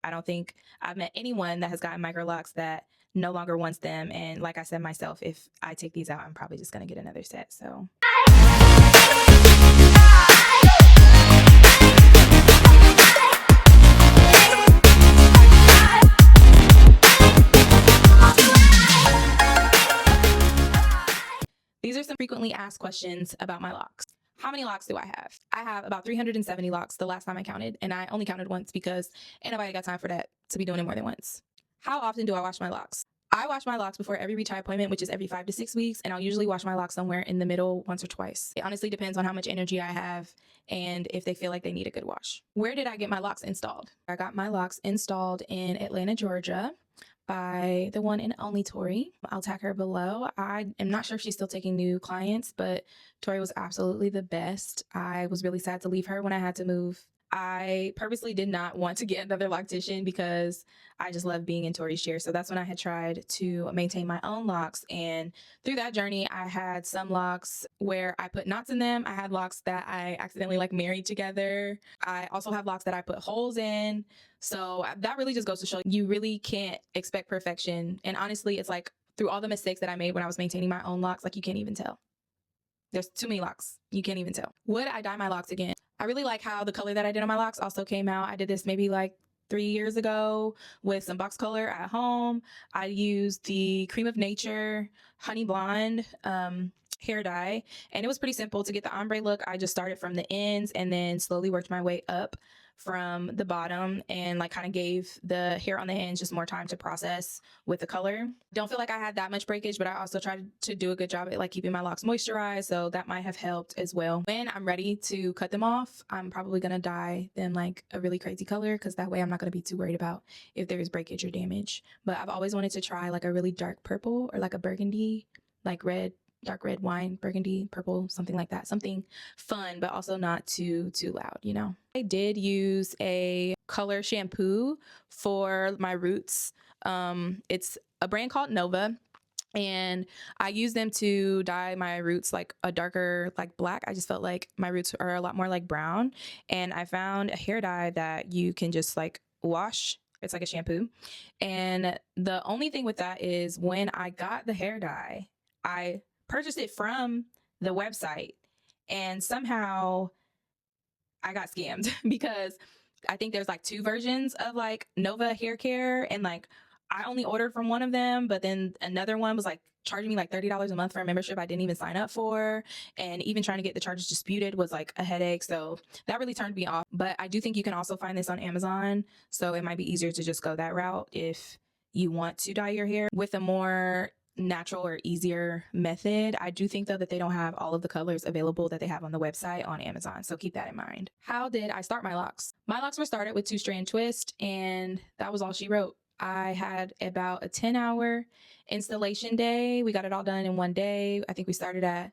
I don't think I've met anyone that has gotten Microlocks that no longer wants them. And like I said myself, if I take these out, I'm probably just going to get another set. So these are some frequently asked questions about my locks. How many locks do I have? I have about 370 locks the last time I counted, and I only counted once because ain't nobody got time for that to be doing it more than once. How often do I wash my locks? I wash my locks before every retie appointment, which is every 5 to 6 weeks, and I'll usually wash my locks somewhere in the middle once or twice. It honestly depends on how much energy I have and if they feel like they need a good wash. Where did I get my locks installed? I got my locks installed in Atlanta, Georgia, by the one and only Tori. I'll tag her below. I am not sure if she's still taking new clients, but Tori was absolutely the best. I was really sad to leave her when I had to move. I purposely did not want to get another loctician because I just love being in Tori's chair. So that's when I had tried to maintain my own locks. And through that journey, I had some locks where I put knots in them. I had locks that I accidentally like married together. I also have locks that I put holes in. So that really just goes to show you really can't expect perfection. And honestly, it's like through all the mistakes that I made when I was maintaining my own locks, like you can't even tell. There's too many locks. You can't even tell. Would I dye my locks again? I really like how the color that I did on my locks also came out. I did this maybe like 3 years ago with some box color at home. I used the Cream of Nature Honey Blonde hair dye, and it was pretty simple to get the ombre look. I just started from the ends and then slowly worked my way up from the bottom and like kind of gave the hair on the ends just more time to process with the color. Don't feel like I had that much breakage, but I also tried to do a good job at like keeping my locks moisturized, so that might have helped as well. When I'm ready to cut them off, I'm probably gonna dye them like a really crazy color because that way I'm not gonna be too worried about if there is breakage or damage. But I've always wanted to try like a really dark purple or like a burgundy, like red, dark red wine, burgundy, purple, something like that. Something fun, but also not too loud, you know? I did use a color shampoo for my roots. It's a brand called Nova, and I use them to dye my roots like a darker like black. I just felt like my roots are a lot more like brown, and I found a hair dye that you can just like wash. It's like a shampoo, and the only thing with that is when I got the hair dye, I purchased it from the website, and somehow I got scammed because I think there's like 2 versions of like Nova hair care, and like I only ordered from one of them, but then another one was like charging me like $30 a month for a membership I didn't even sign up for, and even trying to get the charges disputed was like a headache. So that really turned me off. But I do think you can also find this on Amazon, so it might be easier to just go that route if you want to dye your hair with a more natural or easier method. I do think though that they don't have all of the colors available that they have on the website on Amazon, so keep that in mind. How did I start my locks? My locks were started with 2-strand twist, and that was all she wrote. I had about a 10-hour installation day. We got it all done in one day. I think we started at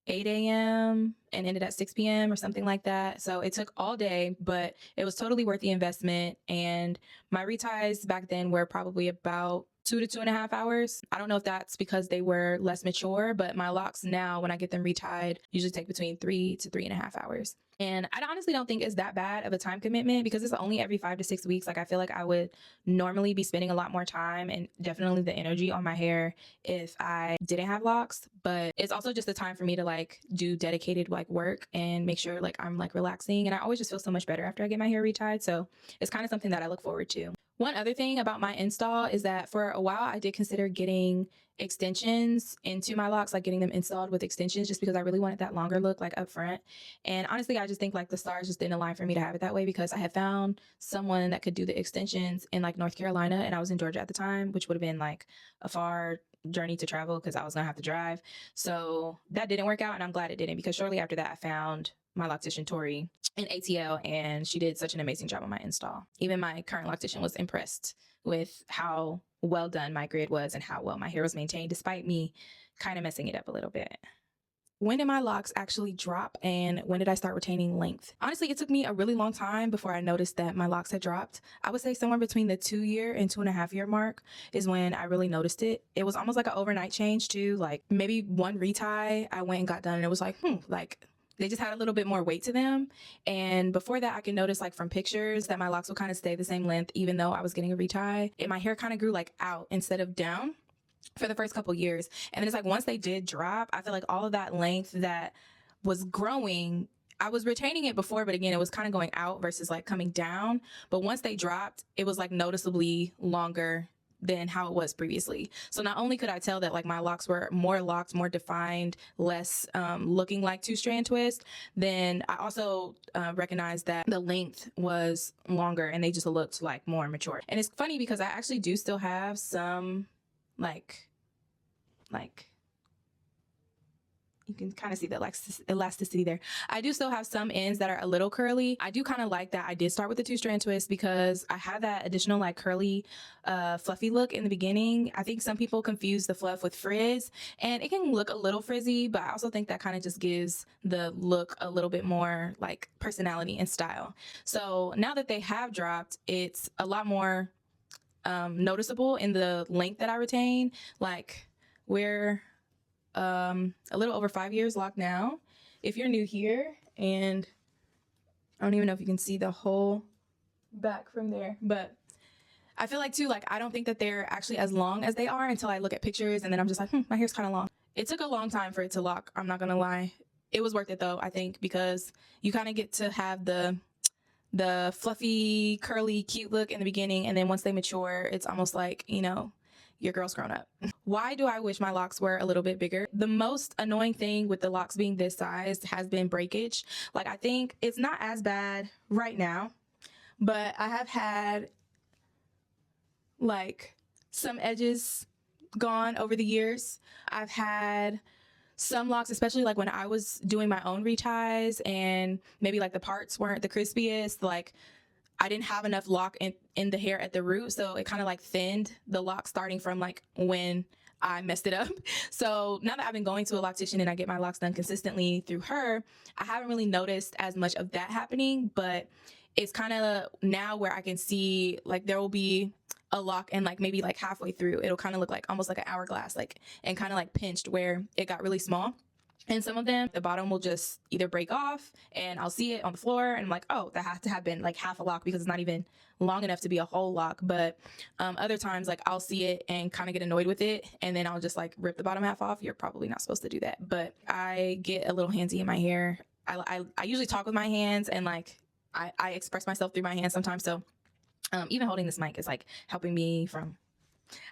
8 a.m. and ended at 6 p.m. or something like that. So it took all day, but it was totally worth the investment. And my reties back then were probably about 2 to 2.5 hours. I don't know if that's because they were less mature, but my locks now, when I get them retied, usually take between 3 to 3.5 hours. And I honestly don't think it's that bad of a time commitment because it's only every 5 to 6 weeks. Like I feel like I would normally be spending a lot more time and definitely the energy on my hair if I didn't have locks. But it's also just a time for me to like do dedicated like work and make sure like I'm like relaxing. And I always just feel so much better after I get my hair retied. So it's kind of something that I look forward to. One other thing about my install is that for a while I did consider getting extensions into my locks, like getting them installed with extensions, just because I really wanted that longer look like up front. And honestly, I just think like the stars just didn't align for me to have it that way because I had found someone that could do the extensions in like North Carolina, and I was in Georgia at the time, which would have been like a far journey to travel because I was gonna have to drive. So that didn't work out, and I'm glad it didn't because shortly after that I found my loctician Tori in ATL, and she did such an amazing job on my install. Even my current loctician was impressed with how well done my grid was and how well my hair was maintained despite me kind of messing it up a little bit. When did my locks actually drop, and when did I start retaining length? Honestly, it took me a really long time before I noticed that my locks had dropped. I would say somewhere between the 2-year and 2.5-year mark is when I really noticed it. It was almost like an overnight change too. Like maybe one retie I went and got done and it was like, like they just had a little bit more weight to them. And before that, I could notice like from pictures that my locks would kind of stay the same length, even though I was getting a retie. And my hair kind of grew like out instead of down for the first couple years. And then it's like once they did drop, I feel like all of that length that was growing, I was retaining it before, but again, it was kind of going out versus like coming down. But once they dropped, it was like noticeably longer than how it was previously. So not only could I tell that like my locks were more locked, more defined, less looking like two-strand twist, then I also recognized that the length was longer and they just looked like more mature. And it's funny because I actually do still have some like you can kind of see the elasticity there. I do still have some ends that are a little curly. I do kind of like that I did start with the two-strand twist because I have that additional like curly, fluffy look in the beginning. I think some people confuse the fluff with frizz, and it can look a little frizzy, but I also think that kind of just gives the look a little bit more like personality and style. So now that they have dropped, it's a lot more noticeable in the length that I retain. Like we're a little over 5 years locked now. If you're new here, and I don't even know if you can see the whole back from there, but I feel like too, like I don't think that they're actually as long as they are until I look at pictures, and then I'm just like, my hair's kind of long. It took a long time for it to lock, I'm not gonna lie. It was worth it though, I think, because you kind of get to have the fluffy, curly, cute look in the beginning, and then once they mature, it's almost like, you know, your girl's grown up. Why do I wish my locks were a little bit bigger? The most annoying thing with the locks being this size has been breakage. Like I think it's not as bad right now, but I have had like some edges gone over the years. I've had some locks, especially like when I was doing my own reties and maybe like the parts weren't the crispiest, like I didn't have enough lock in the hair at the root, so it kind of like thinned the lock starting from like when I messed it up. So now that I've been going to a loctician and I get my locks done consistently through her, I haven't really noticed as much of that happening, but it's kind of now where I can see like there will be a lock and like maybe like halfway through, it'll kind of look like almost like an hourglass, like, and kind of like pinched where it got really small. And some of them, the bottom will just either break off and I'll see it on the floor and I'm like, oh, that has to have been like half a lock because it's not even long enough to be a whole lock. But other times, like I'll see it and kind of get annoyed with it, and then I'll just like rip the bottom half off. You're probably not supposed to do that, but I get a little handsy in my hair. I usually talk with my hands, and like I express myself through my hands sometimes. So even holding this mic is like helping me from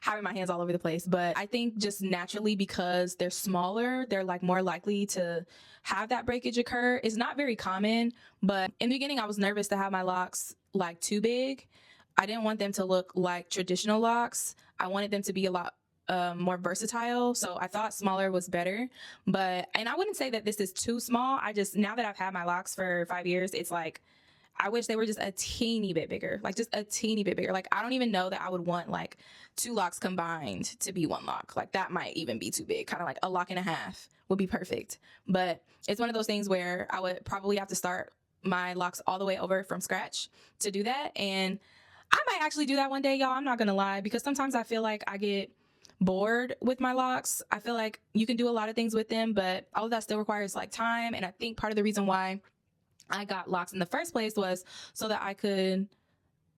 having my hands all over the place. But I think just naturally, because they're smaller, they're like more likely to have that breakage occur. It's not very common, but in the beginning I was nervous to have my locks like too big. I didn't want them to look like traditional locks. I wanted them to be a lot more versatile, so I thought smaller was better. But, and I wouldn't say that this is too small. I just, now that I've had my locks for 5 years, it's like I wish they were just a teeny bit bigger, like just a teeny bit bigger. Like I don't even know that I would want like 2 locks combined to be 1 lock. Like that might even be too big. Kind of like a lock and a half would be perfect. But it's one of those things where I would probably have to start my locks all the way over from scratch to do that. And I might actually do that one day, y'all. I'm not gonna lie, because sometimes I feel like I get bored with my locks. I feel like you can do a lot of things with them, but all of that still requires like time. And I think part of the reason why I got locks in the first place was so that I could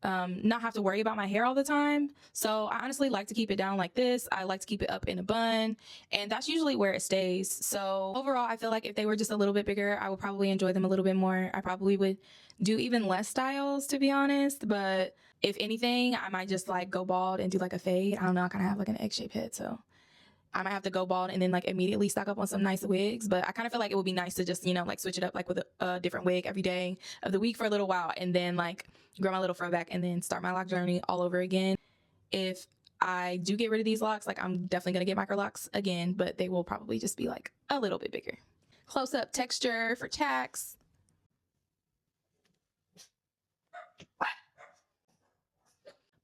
not have to worry about my hair all the time. So I honestly like to keep it down like this. I like to keep it up in a bun, and that's usually where it stays. So overall, I feel like if they were just a little bit bigger, I would probably enjoy them a little bit more. I probably would do even less styles, to be honest. But if anything, I might just like go bald and do like a fade. I don't know, I kind of have like an egg-shaped head, so I might have to go bald and then like immediately stock up on some nice wigs. But I kind of feel like it would be nice to just, you know, like switch it up like with a different wig every day of the week for a little while, and then like grow my little fro back and then start my lock journey all over again. If I do get rid of these locks, like I'm definitely gonna get Microlocks again, but they will probably just be like a little bit bigger. Close up texture for tax.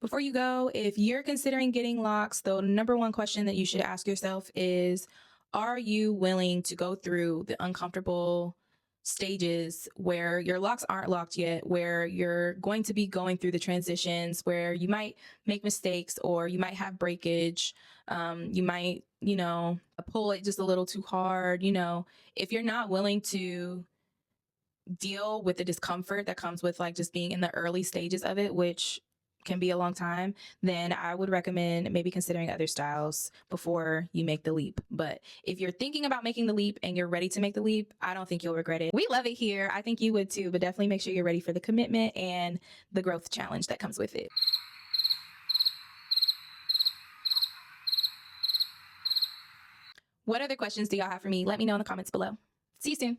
Before you go, if you're considering getting locks, the number 1 question that you should ask yourself is, are you willing to go through the uncomfortable stages where your locks aren't locked yet, where you're going to be going through the transitions, where you might make mistakes or you might have breakage, you might, you know, pull it just a little too hard. You know, if you're not willing to deal with the discomfort that comes with like just being in the early stages of it, which can be a long time, then I would recommend maybe considering other styles before you make the leap. But if you're thinking about making the leap and you're ready to make the leap, I don't think you'll regret it. We love it here. I think you would too, but definitely make sure you're ready for the commitment and the growth challenge that comes with it. What other questions do y'all have for me? Let me know in the comments below. See you soon.